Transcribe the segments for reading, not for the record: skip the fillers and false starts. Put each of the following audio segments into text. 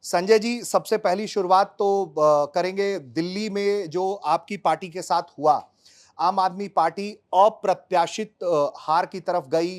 संजय जी, सबसे पहली शुरुआत तो करेंगे दिल्ली में जो आपकी पार्टी के साथ हुआ। आम आदमी पार्टी अप्रत्याशित हार की तरफ गई,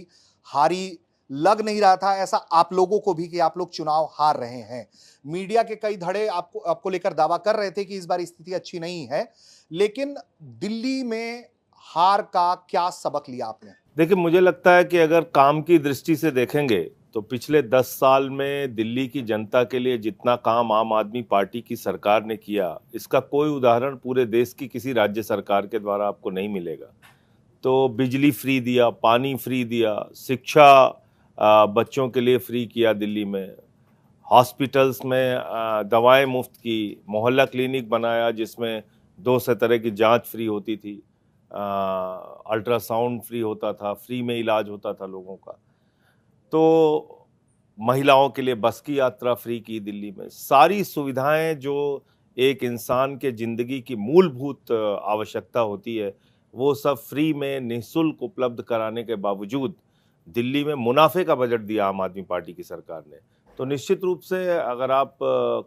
हारी। लग नहीं रहा था ऐसा आप लोगों को भी कि आप लोग चुनाव हार रहे हैं। मीडिया के कई धड़े आपको आपको लेकर दावा कर रहे थे कि इस बार स्थिति अच्छी नहीं है। लेकिन दिल्ली में हार का क्या सबक लिया आपने? देखिए, मुझे लगता है कि अगर काम की दृष्टि से देखेंगे तो पिछले 10 साल में दिल्ली की जनता के लिए जितना काम आम आदमी पार्टी की सरकार ने किया, इसका कोई उदाहरण पूरे देश की किसी राज्य सरकार के द्वारा आपको नहीं मिलेगा। तो बिजली फ्री दिया, पानी फ्री दिया, शिक्षा बच्चों के लिए फ्री किया दिल्ली में, हॉस्पिटल्स में दवाएं मुफ्त की, मोहल्ला क्लिनिक बनाया जिसमें 200 तरह की जांच फ्री होती थी, अल्ट्रासाउंड फ्री होता था, फ्री में इलाज होता था लोगों का। तो महिलाओं के लिए बस की यात्रा फ्री की दिल्ली में। सारी सुविधाएं जो एक इंसान के ज़िंदगी की मूलभूत आवश्यकता होती है, वो सब फ्री में निःशुल्क उपलब्ध कराने के बावजूद दिल्ली में मुनाफे का बजट दिया आम आदमी पार्टी की सरकार ने। तो निश्चित रूप से अगर आप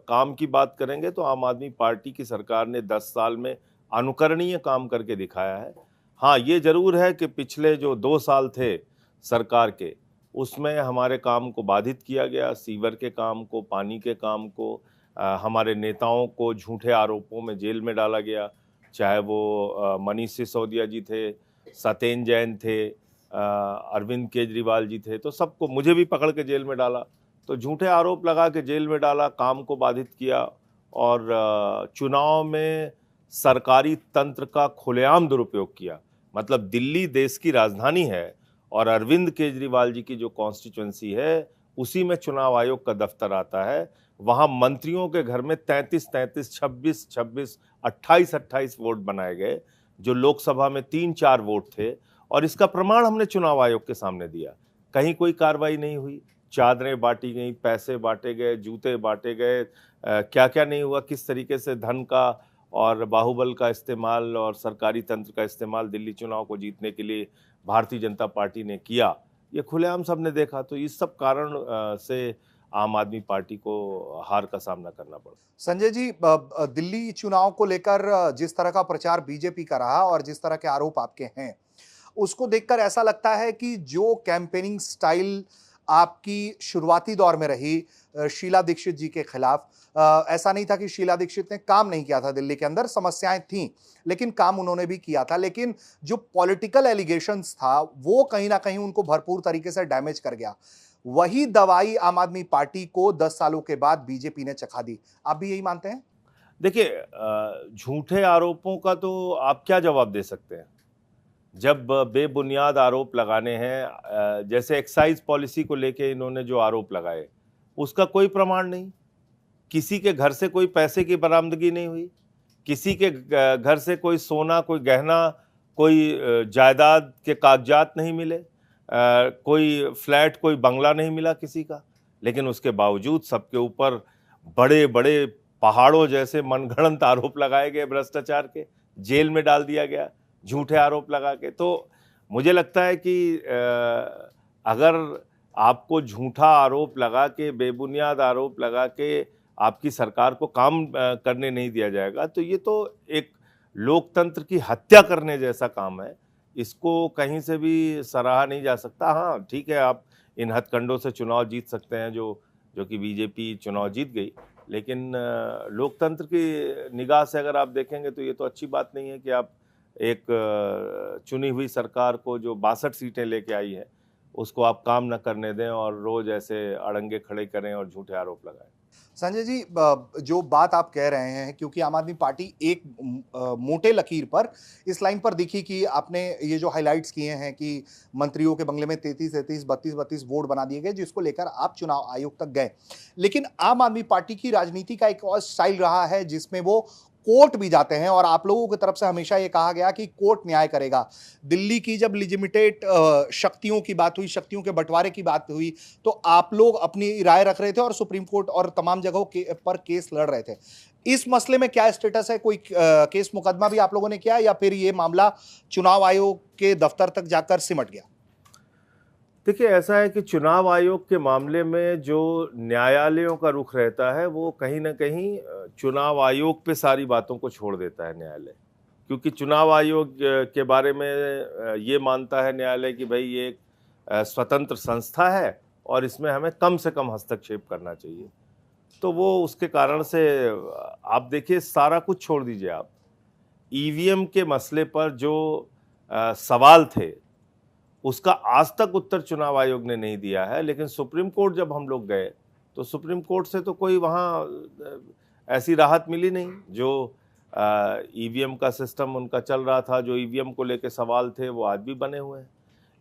काम की बात करेंगे तो आम आदमी पार्टी की सरकार ने 10 साल में अनुकरणीय काम करके दिखाया है। हाँ, ये ज़रूर है कि पिछले जो 2 साल थे सरकार के, उसमें हमारे काम को बाधित किया गया, सीवर के काम को, पानी के काम को, हमारे नेताओं को झूठे आरोपों में जेल में डाला गया, चाहे वो मनीष सिसोदिया जी थे, सत्येंद्र जैन थे, अरविंद केजरीवाल जी थे, तो सबको, मुझे भी पकड़ के जेल में डाला। तो झूठे आरोप लगा के जेल में डाला, काम को बाधित किया और चुनाव में सरकारी तंत्र का खुलेआम दुरुपयोग किया। मतलब दिल्ली देश की राजधानी है और अरविंद केजरीवाल जी की जो कॉन्स्टिट्यूंसी है उसी में चुनाव आयोग का दफ्तर आता है। वहाँ मंत्रियों के घर में 33-33, 26-26, 28-28 वोट बनाए गए, जो लोकसभा में 3-4 वोट थे, और इसका प्रमाण हमने चुनाव आयोग के सामने दिया। कहीं कोई कार्रवाई नहीं हुई, चादरें बांटी गई, पैसे बांटे गए, जूते बांटे गए, क्या क्या नहीं हुआ, किस तरीके से धन का और बाहुबल का इस्तेमाल और सरकारी तंत्र का इस्तेमाल दिल्ली चुनाव को जीतने के लिए भारतीय जनता पार्टी ने किया, ये खुलेआम सबने देखा। तो इस सब कारण से आम आदमी पार्टी को हार का सामना करना पड़ा। संजय जी, दिल्ली चुनाव को लेकर जिस तरह का प्रचार बीजेपी का रहा और जिस तरह के आरोप आपके हैं, उसको देखकर ऐसा लगता है कि जो कैंपेनिंग स्टाइल आपकी शुरुआती दौर में रही शीला दीक्षित जी के खिलाफ, ऐसा नहीं था कि शीला दीक्षित ने काम नहीं किया था दिल्ली के अंदर, समस्याएं थीं, लेकिन काम उन्होंने भी किया था। लेकिन जो पॉलिटिकल एलिगेशंस था, वो कहीं ना कहीं उनको भरपूर तरीके से डैमेज कर गया। वही दवाई आम आदमी पार्टी को 10 सालों के बाद बीजेपी ने चखा दी। आप भी यही मानते हैं? देखिए, झूठे आरोपों का तो आप क्या जवाब दे सकते हैं जब बेबुनियाद आरोप लगाने हैं। जैसे एक्साइज पॉलिसी को लेके इन्होंने जो आरोप लगाए, उसका कोई प्रमाण नहीं। किसी के घर से कोई पैसे की बरामदगी नहीं हुई, किसी के घर से कोई सोना, कोई गहना, कोई जायदाद के कागजात नहीं मिले, कोई फ्लैट, कोई बंगला नहीं मिला किसी का। लेकिन उसके बावजूद सबके ऊपर बड़े बड़े पहाड़ों जैसे मनगढ़ंत आरोप लगाए गए, भ्रष्टाचार के, जेल में डाल दिया गया झूठे आरोप लगा के। तो मुझे लगता है कि अगर आपको झूठा आरोप लगा के, बेबुनियाद आरोप लगा के आपकी सरकार को काम करने नहीं दिया जाएगा, तो ये तो एक लोकतंत्र की हत्या करने जैसा काम है। इसको कहीं से भी सराहा नहीं जा सकता। हाँ, ठीक है, आप इन हथकंडों से चुनाव जीत सकते हैं, जो कि बीजेपी चुनाव जीत गई, लेकिन लोकतंत्र की निगाह से अगर आप देखेंगे तो ये तो अच्छी बात नहीं है कि आप एक चुनी हुई सरकार को, जो 62 सीटें लेके आई है, उसको आप काम न करने दें और रोज ऐसे अड़ंगे खड़े करें और झूठे आरोप लगाएं। संजय जी, जो बात आप कह रहे हैं, क्योंकि आम आदमी पार्टी एक मोटे लकीर पर इस लाइन पर दिखी कि आपने ये जो हाइलाइट्स किए हैं कि मंत्रियों के बंगले में 33-33, 32-32 वोट बना दिए गए, जिसको लेकर आप चुनाव आयोग तक गए। लेकिन आम आदमी पार्टी की राजनीति का एक और स्टाइल रहा है जिसमें वो कोर्ट भी जाते हैं, और आप लोगों की तरफ से हमेशा ये कहा गया कि कोर्ट न्याय करेगा। दिल्ली की जब लिजिमिटेट शक्तियों की बात हुई, शक्तियों के बंटवारे की बात हुई, तो आप लोग अपनी राय रख रहे थे और सुप्रीम कोर्ट और तमाम जगहों पर केस लड़ रहे थे। इस मसले में क्या स्टेटस है? कोई केस मुकदमा भी आप लोगों ने किया, या फिर ये मामला चुनाव आयोग के दफ्तर तक जाकर सिमट गया? देखिए, ऐसा है कि चुनाव आयोग के मामले में जो न्यायालयों का रुख रहता है वो कहीं ना कहीं चुनाव आयोग पे सारी बातों को छोड़ देता है न्यायालय, क्योंकि चुनाव आयोग के बारे में ये मानता है न्यायालय कि भाई ये एक स्वतंत्र संस्था है और इसमें हमें कम से कम हस्तक्षेप करना चाहिए। तो वो उसके कारण से आप देखिए, सारा कुछ छोड़ दीजिए, आप ईवीएम के मसले पर जो सवाल थे उसका आज तक उत्तर चुनाव आयोग ने नहीं दिया है। लेकिन सुप्रीम कोर्ट जब हम लोग गए तो सुप्रीम कोर्ट से तो कोई वहाँ ऐसी राहत मिली नहीं। जो ईवीएम का सिस्टम उनका चल रहा था, जो ईवीएम को लेके सवाल थे, वो आज भी बने हुए हैं।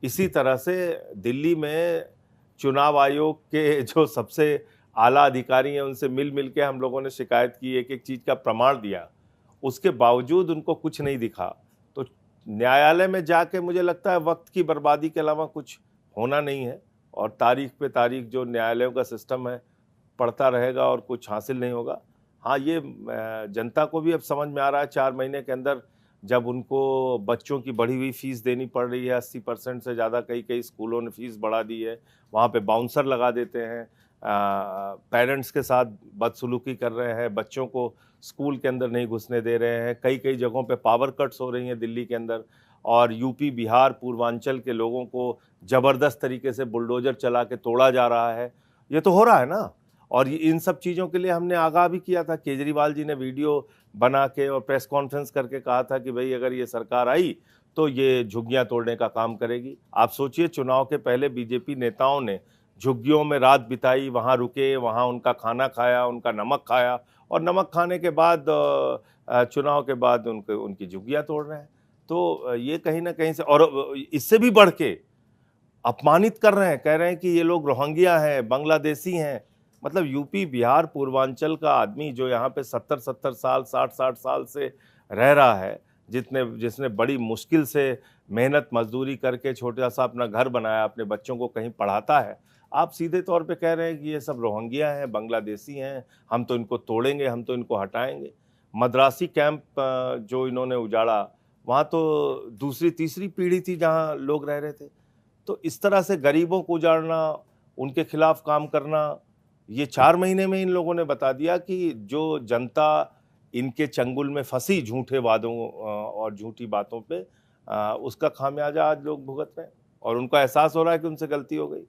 इसी तरह से दिल्ली में चुनाव आयोग के जो सबसे आला अधिकारी हैं उनसे मिल मिल के हम लोगों ने शिकायत की, एक एक चीज़ का प्रमाण दिया, उसके बावजूद उनको कुछ नहीं दिखा। तो न्यायालय में जाके मुझे लगता है वक्त की बर्बादी के अलावा कुछ होना नहीं है, और तारीख पे तारीख जो न्यायालयों का सिस्टम है पड़ता रहेगा और कुछ हासिल नहीं होगा। हाँ, ये जनता को भी अब समझ में आ रहा है, 4 महीने के अंदर जब उनको बच्चों की बढ़ी हुई फीस देनी पड़ रही है, 80% से ज़्यादा कई कई स्कूलों ने फीस बढ़ा दी है, वहाँ पे बाउंसर लगा देते हैं, पेरेंट्स के साथ बदसलूकी कर रहे हैं, बच्चों को स्कूल के अंदर नहीं घुसने दे रहे हैं, कई कई जगहों पे पावर कट्स हो रही हैं दिल्ली के अंदर, और यूपी, बिहार, पूर्वांचल के लोगों को ज़बरदस्त तरीके से बुलडोजर चला के तोड़ा जा रहा है। ये तो हो रहा है ना। और इन सब चीज़ों के लिए हमने आगाह भी किया था। केजरीवाल जी ने वीडियो बना के और प्रेस कॉन्फ्रेंस करके कहा था कि भाई अगर ये सरकार आई तो ये झुग्गियां तोड़ने का काम करेगी। आप सोचिए, चुनाव के पहले बीजेपी नेताओं ने झुग्गियों में रात बिताई, वहां रुके, वहां उनका खाना खाया, उनका नमक खाया, और नमक खाने के बाद चुनाव के बाद उनकी झुग्गियां तोड़ रहे हैं। तो ये कहीं ना कहीं से, और इससे भी बढ़ के अपमानित कर रहे हैं, कह रहे हैं कि ये लोग रोहिंग्या हैं, बांग्लादेशी हैं। मतलब यूपी, बिहार, पूर्वांचल का आदमी जो यहाँ पे 70-70 साल, 60-60 साल से रह रहा है, जिसने बड़ी मुश्किल से मेहनत मजदूरी करके छोटा सा अपना घर बनाया, अपने बच्चों को कहीं पढ़ाता है, आप सीधे तौर पे कह रहे हैं कि ये सब रोहिंग्या हैं, बांग्लादेशी हैं, हम तो इनको तोड़ेंगे, हम तो इनको हटाएंगे। मद्रासी कैंप जो इन्होंने उजाड़ा, वहाँ तो दूसरी तीसरी पीढ़ी थी जहाँ लोग रह रहे थे। तो इस तरह से गरीबों को उजाड़ना, उनके खिलाफ काम करना, ये 4 महीने में इन लोगों ने बता दिया कि जो जनता इनके चंगुल में फंसी झूठे वादों और झूठी बातों पे, उसका खामियाजा आज लोग भुगत रहे हैं, और उनको एहसास हो रहा है कि उनसे गलती हो गई।